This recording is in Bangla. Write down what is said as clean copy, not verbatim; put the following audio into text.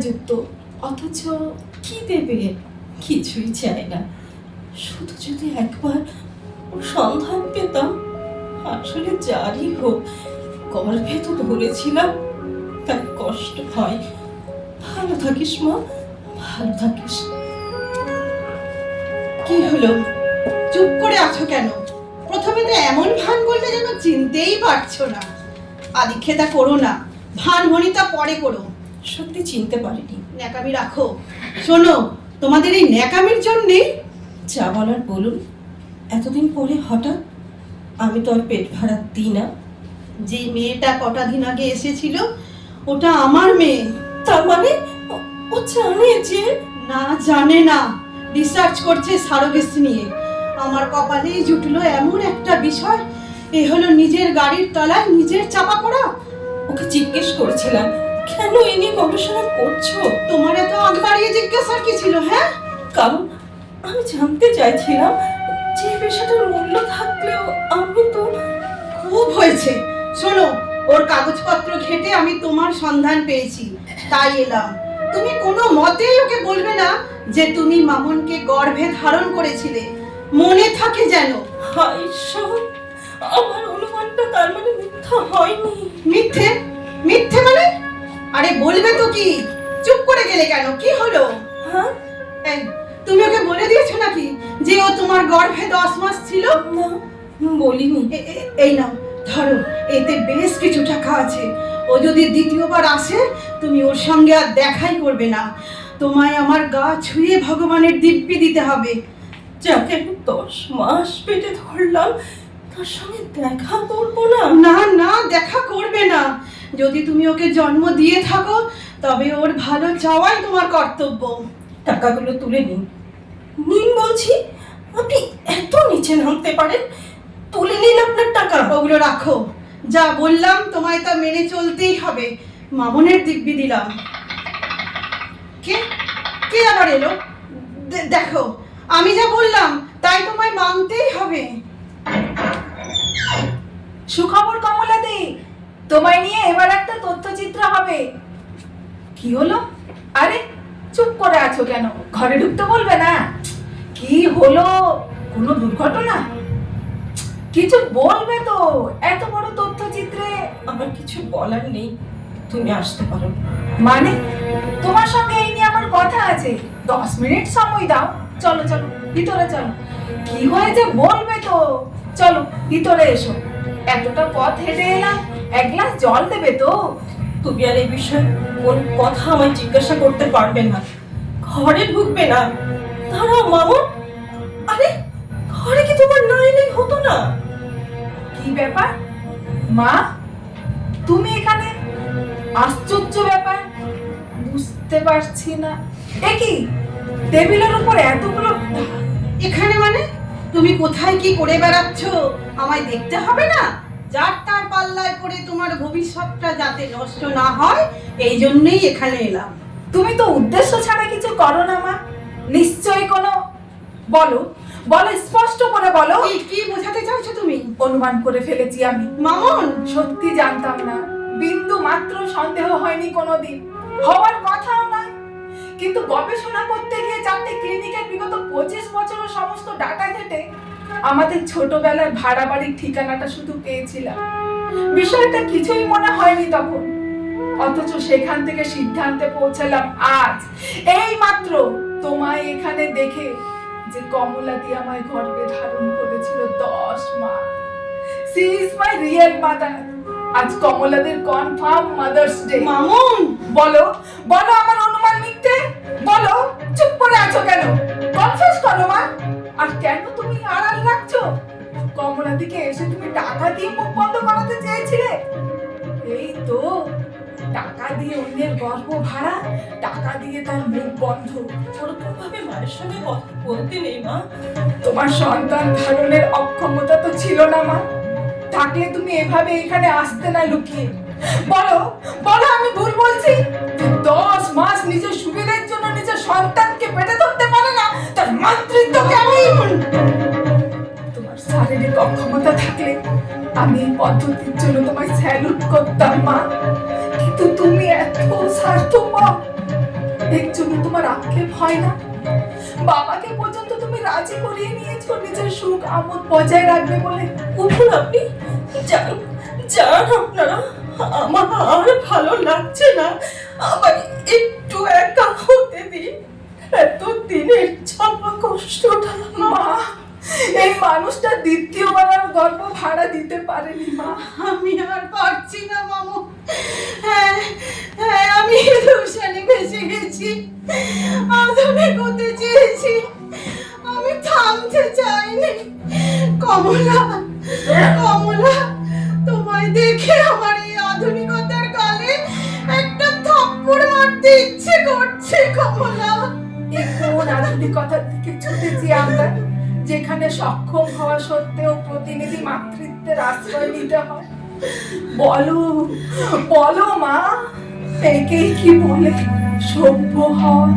যুক্ত, অথচ কি দেবে? কিছুই চায় না। শুধু যদি একবার ওর সন্ধান পেতাম। আসলে যারই হোক, গর্ভে তো ধরেছিলাম, তাই কষ্ট হয়। ভালো থাকিস মা, ভালো থাকিস। কি হলো, চুপ করে আছো কেন? প্রথমে তো এমন ভান করলে যেন চিনতেই পারছো না। আদিক্ষেতা করো না, ভান ভনিতা পরে করো। সত্যি চিনতে পারিনি। ন্যাকামি রাখো। শোনো, তোমাদের এই ন্যাকামির জন্যেই যা বলার বলুন। এতদিন পরে হঠাৎ? আমি তো আর পেট ভাড়া দিই না। যে মেয়েটা কটা দিন আগে এসেছিল, ওটা আমার মেয়ে। তার মানে ও জানে যে? না, জানে না, রিসার্চ করছে সারোগেসি নিয়ে। আমার কপালেই জুটলো এমন একটা বিষয়। এ হলো নিজের গাড়ির তলায় নিজের চাপা পড়া। ওকে জিজ্ঞেস করেছিলাম, কেন এ নিয়ে গবেষণা করছো? তোমার এত আগ বাড়িয়ে জিজ্ঞাসার কি ছিল? হ্যাঁ, কারণ আমি জানতে চাইছিলাম যে পেশাটার মূল্য থাকলেও আমি তো। খুব হয়েছে। শোনো, ওর কাগজপত্র ঘেটে আমি তোমার সন্ধান পেয়েছি, তাই এলাম। তুমি কোনো মতেই ওকে বলবে না যে তুমি মামুনকে গর্ভে ধারণ করেছিলে। মনে থাকে যেন। হায় ঈশ্বর, আমার অনুমানটা তার মানে মিথ্যা হয়নি। মিথ্যে? মিথ্যে মানে? আরে বলবে তো কি? চুপ করে গেলে কেন? কি হলো? হ্যাঁ, এই, তুমি ওকে বলে দিয়েছো নাকি যে ও তোমার গর্ভে 10 মাস ছিল? না, বলিনি। এই নাও, ধরো, এতে বেশ কিছু টাকা আছে। ও যদি দ্বিতীয়বার আসে, তুমি ওর সঙ্গে আর দেখাই করবে না। তোমায় আমার গা ছুঁয়ে ভগবানের দিব্যি দিতে হবে। যাকে আমি 10 মাস পেটে ধরলাম, তার সঙ্গে দেখা করবো না? না না, দেখা করবে না। যদি তুমি ওকে জন্ম দিয়ে থাকো, তবে ওর ভালো চাওয়াই তোমার কর্তব্য। টাকাগুলো তুলে নিন। নিন বলছি। আপনি এত নিচে নামতে পারেন? তুলে নিন আপনার টাকা। ওগুলো রাখো। যা বললাম তোমায় তা মেনে চলতেই হবে। মামনের দিব্যি দিলাম। কে কে আবার এলো? দেখো, আমি যা বললাম তাই তোমায় মানতেই হবে। সুখবর কমলাদি, তোমায় নিয়ে এবার একটা তথ্যচিত্র হবে। কি হলো? আরে চুপ করে আছো কেন? ঘরে ঢুকতে বলবে না? কি হলো? কোনো দুর্ঘটনা? কিছু বলবে তো। এত বড় তথ্যচিত্রে আমার কিছু বলার নেই, তুমি আসতে পারো। মানে তোমার সঙ্গে এই নিয়ে আমার কথা আছে। 10 মিনিট সময় দাও। চলো চলো, ভিতরে চলো। কি হয়েছে বলবে তো। চলো ভিতরে এসো। এতটা পথ হেঁটে এলাম, এক গ্লাস জল দেবে তো? তুমি আর এই বিষয়ে কোন কথা আমায় জিজ্ঞাসা করতে পারবে না। ঘরে ঢুকবে না। দাঁড়াও মামুন। আরে, ঘরে কি তোমার না এলেই হতো না? কি ব্যাপার মা, তুমি এখানে? আশ্চর্য ব্যাপার, বুঝতে পারছি না। এ কি, টেবিলের উপর এতগুলো? এখানে মানে? তুমি কোথায় কি করে বেড়াচ্ছ আমায় দেখতে হবে না? যার তার পাল্লায় পড়ে তোমার ভবিষ্যৎটা যাতে নষ্ট না হয়, এই জন্যই এখানে এলাম। তুমি তো উদ্দেশ্য ছাড়া কিছু করো না মা। নিশ্চয়ই কোনো, বলো বলো, স্পষ্ট করে বলো। কি কি বোঝাতে চাইছো তুমি? অনুমান করে ফেলেছি আমি। মামুন, সত্যি জানতাম না, বিন্দু মাত্র সন্দেহ হয়নি কোনোদিন, হওয়ার কথাও নয়। কিন্তু গবেষণা করতে গিয়ে 4টে ক্লিনিকের বিগত 25 বছরের সমস্ত ডাটা ঘেটে আমাদের ছোটবেলার ভাড়া বাড়ির ঠিকানাটা শুধু পেয়েছিলাম। বিষয়টা কিছুই মনে হয়নি তখন, অথচ সেখান থেকে সিদ্ধান্তে পৌঁছালাম আজ, এই মাত্র তোমায় এখানে দেখে, যে কমলাদি আমায় গর্ভে ধারণ করেছিল 10 মাস। She is my real mother. আজ কমলাদের কনফার্ম মাদার্স ডে। মামুন, বলো বলো, আমার অনুমান মিথ্যে? বলো, চুপ করে আছো কেন? কনফেস করো মা। আর কেন তুমি আড়াল রাখছো? কমলাদিকে এসে তুমি টাকা দিয়ে মুখ বন্ধ করাতে চেয়েছিলে। এই তো, টাকা দিয়ে অন্যের গর্ভ ভাড়া, টাকা দিয়ে তার মুখ বন্ধ। ওরকম ভাবে মায়ের সঙ্গে কথা বলতে নেই মা। তোমার সন্তান ধারণের অক্ষমতা তো ছিল না মা, থাকলে তুমি এভাবে এখানে আসতে না লুকিয়ে। বলো বলো, আমি ভুল বলছি? 10 মাস নিজের সুবিধার জন্য নিজের সন্তানকে পেটে ধরতে পারে না, তার মাতৃত্বকে আমি। তোমার শারীরিক অক্ষমতা থাকলে আমি এই পদ্ধতির জন্য তোমায় স্যালুট করতাম মা, কিন্তু তুমি এত স্বার্থপর। এর জন্য তোমার আক্ষেপ হয় না? বাবাকে পর্যন্ত তুমি রাজি করিয়ে নিয়েছো নিজের সুখ আমোদ বজায় রাখবে বলে। উঠুন আপনি, যান যান আপনারা, আমার আর ভালো লাগছে না, আমার একটু একা হতে দিন, এত দিনের চাপা কষ্টটা। মা, এই মানুষটা দ্বিতীয়বার আর গর্ভ ভাড়া দিতে পারেনি মা। আমি আর পারছি না মামু। হ্যাঁ হ্যাঁ, আমি রুশানি ভেসে গেছি, আধুনিক হতে চেয়েছি, আমি থামতে চাইনি। কমলা, কমলা, তোমায় দেখে আমার এই আধুনিকতার কালে একটা থাপ্পড় মারতে ইচ্ছে করছে কমলা। এই কোন আধুনিকতার দিকে ছুটেছি আমরা, যেখানে সক্ষম হওয়া সত্ত্বেও প্রতিনিধি মাতৃত্বের আশ্রয় নিতে হয়? বলো বলো মা, একেই কি বলে সভ্য হওয়া?